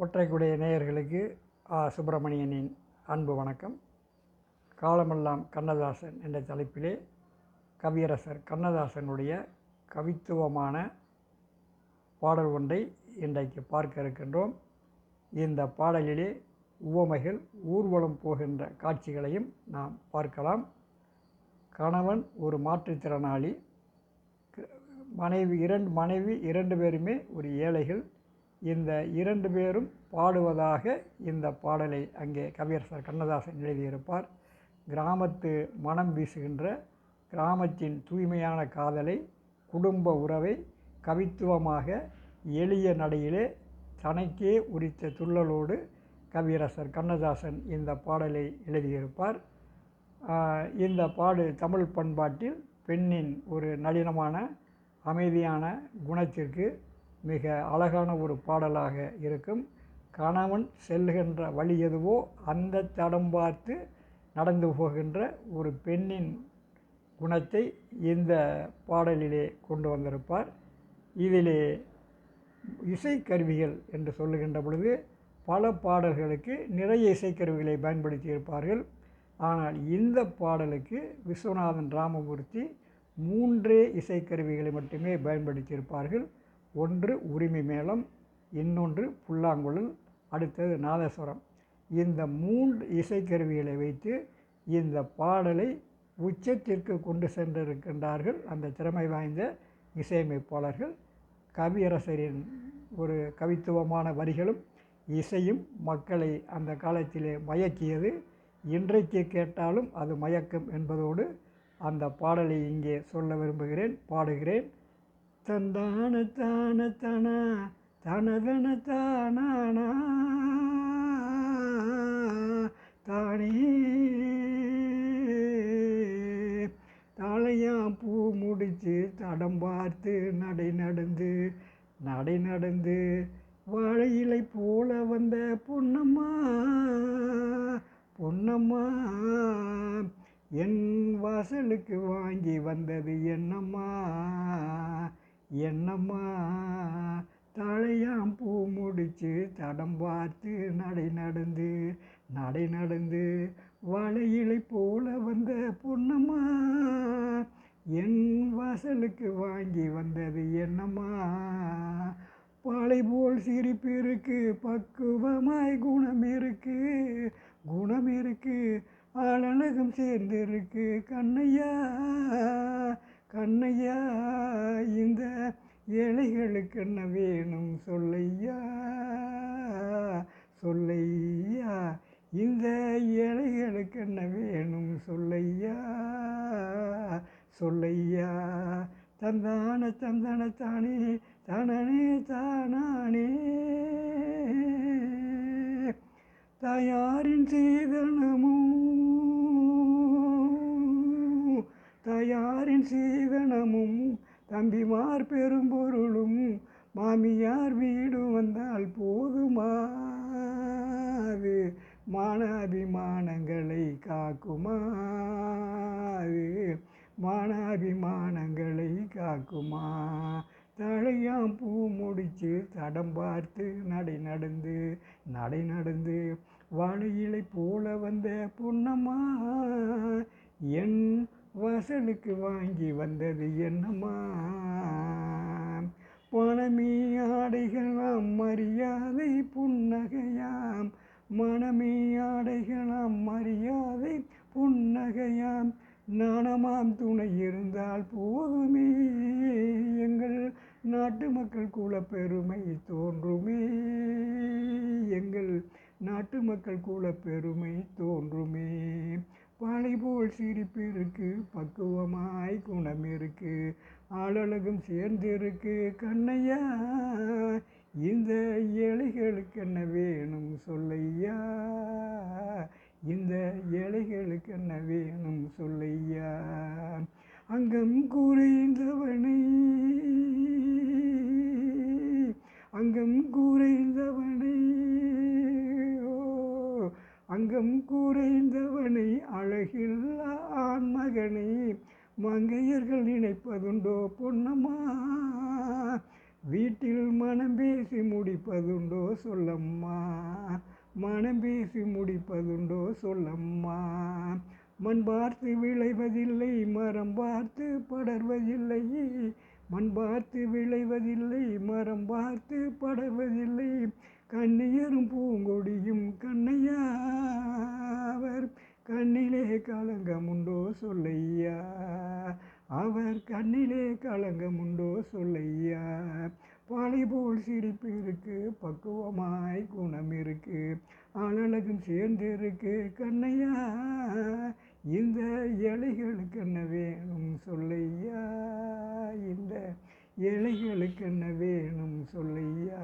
ஒற்றைக்குடைய நேயர்களுக்கு சுப்பிரமணியனின் அன்பு வணக்கம். காலமெல்லாம் கண்ணதாசன் என்ற தலைப்பிலே கவியரசர் கண்ணதாசனுடைய கவித்துவமான பாடல் ஒன்றை இன்றைக்கு பார்க்க இருக்கின்றோம். இந்த பாடலிலே உவமைகள் ஊர்வலம் போகின்ற காட்சிகளையும் நாம் பார்க்கலாம். கணவன் ஒரு மாற்றுத்திறனாளி, மனைவி இரண்டு பேருமே ஒரு ஏழைகள். இந்த இரண்டு பேரும் பாடுவதாக இந்த பாடலை அங்கே கவியரசர் கண்ணதாசன் எழுதியிருப்பார். கிராமத்து மனம் வீசுகின்ற கிராமத்தின் தூய்மையான காதலை, குடும்ப உறவை கவித்துவமாக எளிய நடையிலே தனக்கே உரித்த துள்ளலோடு கவியரசர் கண்ணதாசன் இந்த பாடலை எழுதியிருப்பார். இந்த தமிழ் பண்பாட்டில் பெண்ணின் ஒரு நளினமான அமைதியான குணத்திற்கு மிக அழகான ஒரு பாடலாக இருக்கும். கணவன் செல்கின்ற வழி எதுவோ அந்த தடம் பார்த்து நடந்து போகின்ற ஒரு பெண்ணின் குணத்தை இந்த பாடலிலே கொண்டு வந்திருப்பார். இதிலே இசைக்கருவிகள் என்று சொல்லுகின்ற பொழுது பல பாடல்களுக்கு நிறைய இசைக்கருவிகளை பயன்படுத்தியிருப்பார்கள். ஆனால் இந்த பாடலுக்கு விஸ்வநாதன் ராமமூர்த்தி 3 இசைக்கருவிகளை மட்டுமே பயன்படுத்தியிருப்பார்கள். ஒன்று உரிமை மேளம், இன்னொன்று புல்லாங்குழல், அடுத்தது நாதஸ்வரம். இந்த 3 இசைக்கருவிகளை வைத்து இந்த பாடலை உச்சத்திற்கு கொண்டு சென்றிருக்கின்றார்கள் அந்த திறமை வாய்ந்த இசையமைப்பாளர்கள். கவியரசரின் ஒரு கவித்துவமான வரிகளும் இசையும் மக்களை அந்த காலத்திலே மயக்கியது. இன்றைக்கு கேட்டாலும் அது மயக்கம் என்பதோடு அந்த பாடலை இங்கே சொல்ல விரும்புகிறேன், பாடுகிறேன். தந்தான தான தனா தனதன தானா தானே தாளையாம் பூ முடிச்சு தடம் பார்த்து நடை நடந்து வாழை இலை போல வந்த பொன்னம்மா என் வாசலுக்கு வாங்கி வந்தது என்னம்மா தாழையாம் பூ முடிச்சு தடம் பார்த்து நடை நடந்து வாழை இலை போல வந்த பொன்னம்மா என் வாசலுக்கு வாங்கி வந்தது என்னம்மா. பாலை போல் சிரிப்பு இருக்கு, பக்குவமாய் குணம் இருக்கு ஆளழகம் சேர்ந்திருக்கு கண்ணையா இந்த ஏழைகளுக்கு என்ன வேணும் சொல்லையா இந்த ஏழைகளுக்கு என்ன வேணும் சொல்லையா தந்தான தானே தானானே தாயாரின் சீதனமும் தம்பிமார் பெரும்பொருளும் மாமியார் வீடு வந்தால் போதுமாது மானாபிமானங்களை காக்குமா தழையாம் பூ முடிச்சு தடம் பார்த்து நடை நடந்து வாழை இலை போல வந்த பொன்னம்மா என் வாசலுக்கு வாங்கி வந்தது என்னம்மா. பணமே ஆடைகளாம் மரியாதை புன்னகையாம் மனமே ஆடைகளாம் மரியாதை புன்னகையாம் நாணமாம் துணை இருந்தால் போதுமே எங்கள் நாட்டு மக்கள் குலப்பெருமை தோன்றுமே பாலை போல் சிரிப்பு இருக்கு, பக்குவமாய் குணம் இருக்கு ஆளழகும் சேர்ந்திருக்கு கண்ணையா இந்த ஏழைகளுக்கு என்ன வேணும் சொல்லையா இந்த ஏழைகளுக்கு என்ன வேணும் சொல்லையா. அங்கம் குறைந்தவனை அழகில்லா ஆண்மகனை மங்கையர்கள் நினைப்பதுண்டோ பொன்னம்மா வீட்டில் மனம் பேசி முடிப்பதுண்டோ சொல்லம்மா, மனம் பேசி முடிப்பதுண்டோ சொல்லம்மா. மண் பார்த்து விளைவதில்லை, மரம் பார்த்து படர்வதில்லை. மண் பார்த்து விளைவதில்லை, மரம் பார்த்து படர்வதில்லை. கண்ணியரும் பூங்கொடியும் கண்ணையா, அவர் கண்ணிலே களங்கமுண்டோ சொல்லையா, அவர் கண்ணிலே களங்கமுண்டோ சொல்லையா. பாலை போல் சிரிப்பு இருக்கு, பக்குவமாய் குணம் இருக்கு, ஆளழகும் சேர்ந்து இருக்கு கண்ணையா. இந்த இலைகளுக்கு என்ன வேணும் சொல்லையா, இந்த இலைகளுக்கு என்ன வேணும் சொல்லையா.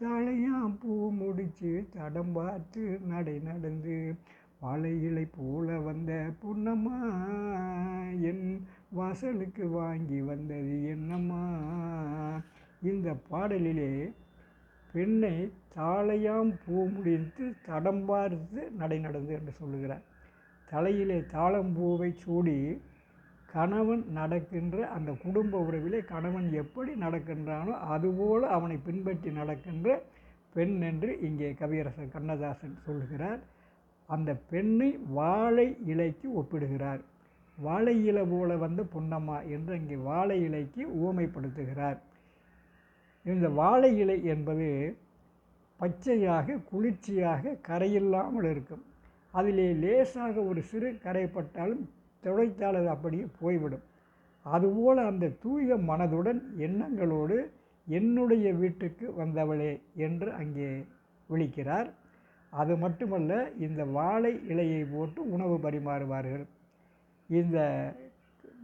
தலையாம் பூ முடிச்சு தடம் பார்த்து நடை நடந்து வாழை இலை போல வந்த பொன்னம்மா, என் வாசலுக்கு வாங்கி வந்தது என்னம்மா. இந்த பாடலிலே பெண்ணை தாளையாம் பூ முடித்து தடம் பார்த்து நடை நடந்து என்று சொல்லுகிறார். தலையிலே தாளம்பூவை சூடி கணவன் நடக்கின்ற அந்த குடும்ப உறவிலே கணவன் எப்படி நடக்கின்றானோ அதுபோல் அவனை பின்பற்றி நடக்கின்ற பெண் என்று இங்கே கவியரசர் கண்ணதாசன் சொல்லுகிறார். அந்த பெண்ணை வாழை இலைக்கு ஒப்பிடுகிறார். வாழை இலை போல வந்த பொன்னம்மா என்று அங்கே வாழை இலைக்கு உவமைப்படுத்துகிறார். இந்த வாழை இலை என்பது பச்சையாக குளிர்ச்சியாக கரையில்லாமல் இருக்கும். அதிலே லேசாக ஒரு சிறு கரைப்பட்டாலும் துடைத்தால் அது அப்படியே போய்விடும். அதுபோல் அந்த தூய மனதுடன் எண்ணங்களோடு என்னுடைய வீட்டுக்கு வந்தவளே என்று அங்கே விழிக்கிறார். அது மட்டுமல்ல, இந்த வாழை இலையை போட்டு உணவு பரிமாறுவார்கள். இந்த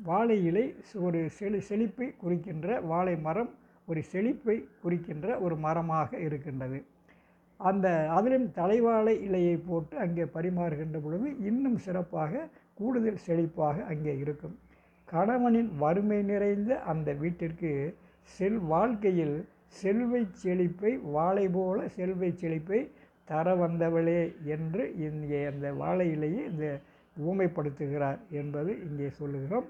வாழை இலை ஒரு செழிப்பை குறிக்கின்ற, வாழை மரம் ஒரு செழிப்பை குறிக்கின்ற ஒரு மரமாக இருக்கின்றது. அந்த அதிலும் தலைவாழை இலையை போட்டு அங்கே பரிமாறுகின்ற பொழுது இன்னும் சிறப்பாக கூடுதல் செழிப்பாக அங்கே இருக்கும். கணவனின் வறுமை நிறைந்த அந்த வீட்டிற்கு வாழ்க்கையில் செல்வை செழிப்பை, வாழை போல செல்வை செழிப்பை தர வந்தவளே என்று இங்கே அந்த வாழை இலையை இந்த ஊமைப்படுத்துகிறார் என்பது இங்கே சொல்லுகிறோம்.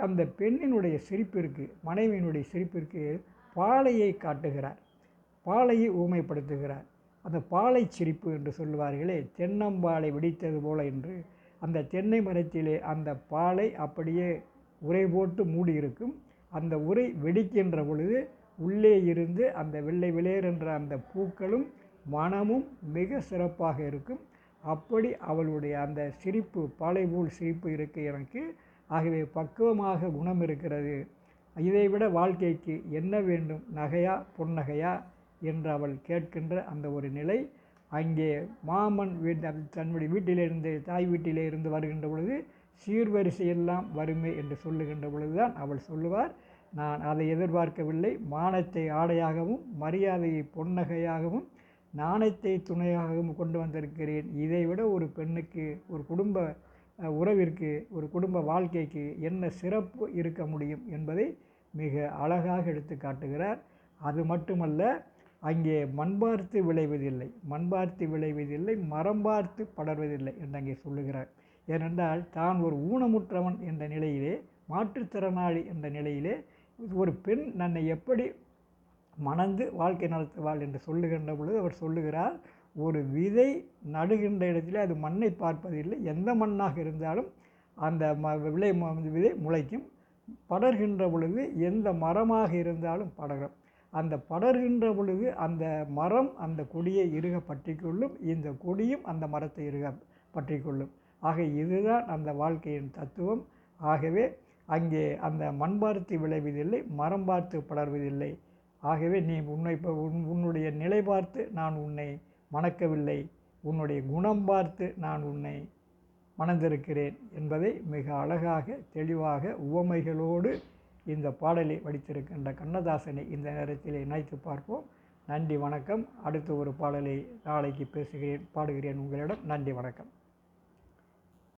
அந்த பெண்ணினுடைய சிரிப்பிற்கு, மனைவியினுடைய சிரிப்பிற்கு பாலையை காட்டுகிறார், பாலையை ஊமைப்படுத்துகிறார். அந்த பாலை சிரிப்பு என்று சொல்லுவார்களே, தென்னம்பாலை வெடித்தது போல என்று அந்த தென்னை மரத்திலே அந்த பாலை அப்படியே உரை போட்டு மூடி இருக்கும். அந்த உரை வெடிக்கின்ற பொழுது உள்ளே இருந்து அந்த வெள்ளை வெளியேறுகின்ற அந்த பூக்களும் மனமும் மிக சிறப்பாக இருக்கும். அப்படி அவளுடைய அந்த சிரிப்பு, பாலை போல் சிரிப்பு இருக்கு எனக்கு. ஆகவே பக்குவமாக குணம் இருக்கிறது. இதைவிட வாழ்க்கைக்கு என்ன வேண்டும், நகையா பொன்னகையா என்று அவள் கேட்கின்ற அந்த ஒரு நிலை அங்கே மாமன் தன்னுடைய வீட்டிலிருந்து, தாய் வீட்டிலே இருந்து வருகின்ற பொழுது சீர்வரிசையெல்லாம் வறுமை என்று சொல்லுகின்ற பொழுதுதான் அவள் சொல்லுவார், நான் அதை எதிர்பார்க்கவில்லை. மானத்தை ஆடையாகவும், மரியாதையை பொன்னகையாகவும், நாணயத்தை துணையாகவும் கொண்டு வந்திருக்கிறேன். இதைவிட ஒரு பெண்ணுக்கு, ஒரு குடும்ப உறவிற்கு, ஒரு குடும்ப வாழ்க்கைக்கு என்ன சிறப்பு இருக்க முடியும் என்பதை மிக அழகாக எடுத்து காட்டுகிறார். அது மட்டுமல்ல, அங்கே மண் பார்த்து விளைவதில்லை, மண் பார்த்து விளைவதில்லை, மரம் பார்த்து படர்வதில்லை என்று அங்கே சொல்லுகிறார். ஏனென்றால் தான் ஒரு ஊனமுற்றவன் என்ற நிலையிலே, மாற்றுத்திறனாளி என்ற நிலையிலே ஒரு பெண் தன்னை எப்படி மணந்து வாழ்க்கை நடத்துவாள் என்று சொல்லுகின்ற பொழுது அவர் சொல்லுகிறார், ஒரு விதை நடுகின்ற இடத்திலே அது மண்ணை பார்ப்பதில்லை, எந்த மண்ணாக இருந்தாலும் அந்த விதை முளைக்கும். படர்கின்ற பொழுது எந்த மரமாக இருந்தாலும் படரும். அந்த படர்கின்ற பொழுது அந்த மரம் அந்த கொடியை இறுக பற்றி கொள்ளும், இந்த கொடியும் அந்த மரத்தை இறுக பற்றி கொள்ளும். ஆக இதுதான் அந்த வாழ்க்கையின் தத்துவம். ஆகவே அங்கே அந்த மண் பார்த்து விளைவதில்லை, மரம் பார்த்து படர்வதில்லை. ஆகவே நீ உன்னுடைய நிலை பார்த்து நான் உன்னை மணக்கவில்லை, உன்னுடைய குணம் பார்த்து நான் உன்னை மணந்திருக்கிறேன் என்பதை மிக அழகாக தெளிவாக உவமைகளோடு இந்த பாடலை வடித்திருக்கின்ற கண்ணதாசனை இந்த நேரத்தில் இணைத்து பார்ப்போம். நன்றி, வணக்கம். அடுத்த ஒரு பாடலை நாளைக்கு பாடுகிறேன் உங்களிடம். நன்றி, வணக்கம்.